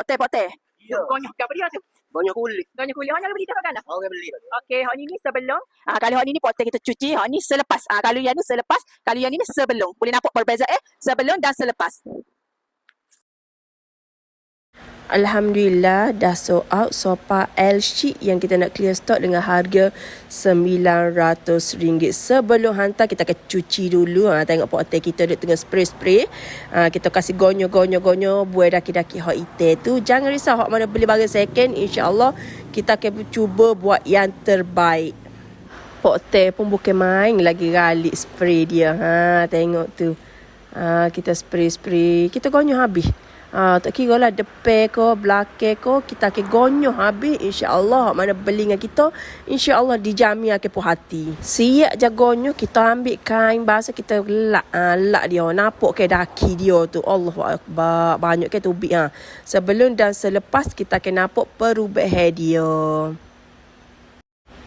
Potai. Ya. Gonyoh ke apa dia tu? Banyak kulit. Gonyoh kulit. Hanya beli dah kan? Orang beli. Okey, hak ni sebelum. Kalau hak ni potai kita cuci, hak ni selepas. Kalau yang ni selepas, kalau yang ni sebelum. Boleh nampak perbezaan sebelum dan selepas. Alhamdulillah dah sold out sofa L sheet yang kita nak clear stock dengan harga RM900. Sebelum hantar kita akan cuci dulu. Tengok potai kita duduk tengah spray-spray. Kita kasih gonyo buat daki-daki hot item tu. Jangan risau hak mana beli barang second, insya-Allah kita akan cuba buat yang terbaik. Potai pun bukan main lagi galik spray dia. Tengok tu. Kita spray-spray, kita gonyo habis. Tak kira lah depan ke, belakang ke, kita akan gonyoh habis. InsyaAllah mana beli dengan kita, InsyaAllah dijamin akan puas hati. Siap je gonyoh, kita ambil kain basah, kita lak dia. Nampak ke daki dia tu. Allahu Akbar. Banyak ke tubik. Sebelum dan selepas kita akan nampak perubahan dia.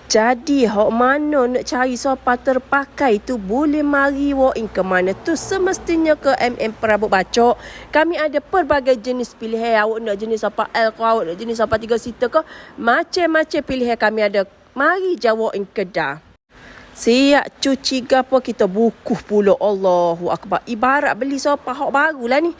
Jadi, hok mana nak cari sofa terpakai tu boleh mari walk in ke mana tu? Semestinya ke Perabot Bacok. Kami ada pelbagai jenis pilihan. Awak nak jenis sofa L ke, awak nak jenis sofa 3 seater ke, macam-macam pilihan kami ada. Mari je walk in kedah. Siap cuci gapo kita bukuh pula. Allahu Akbar. Ibarat beli sofa hok baru lah ni.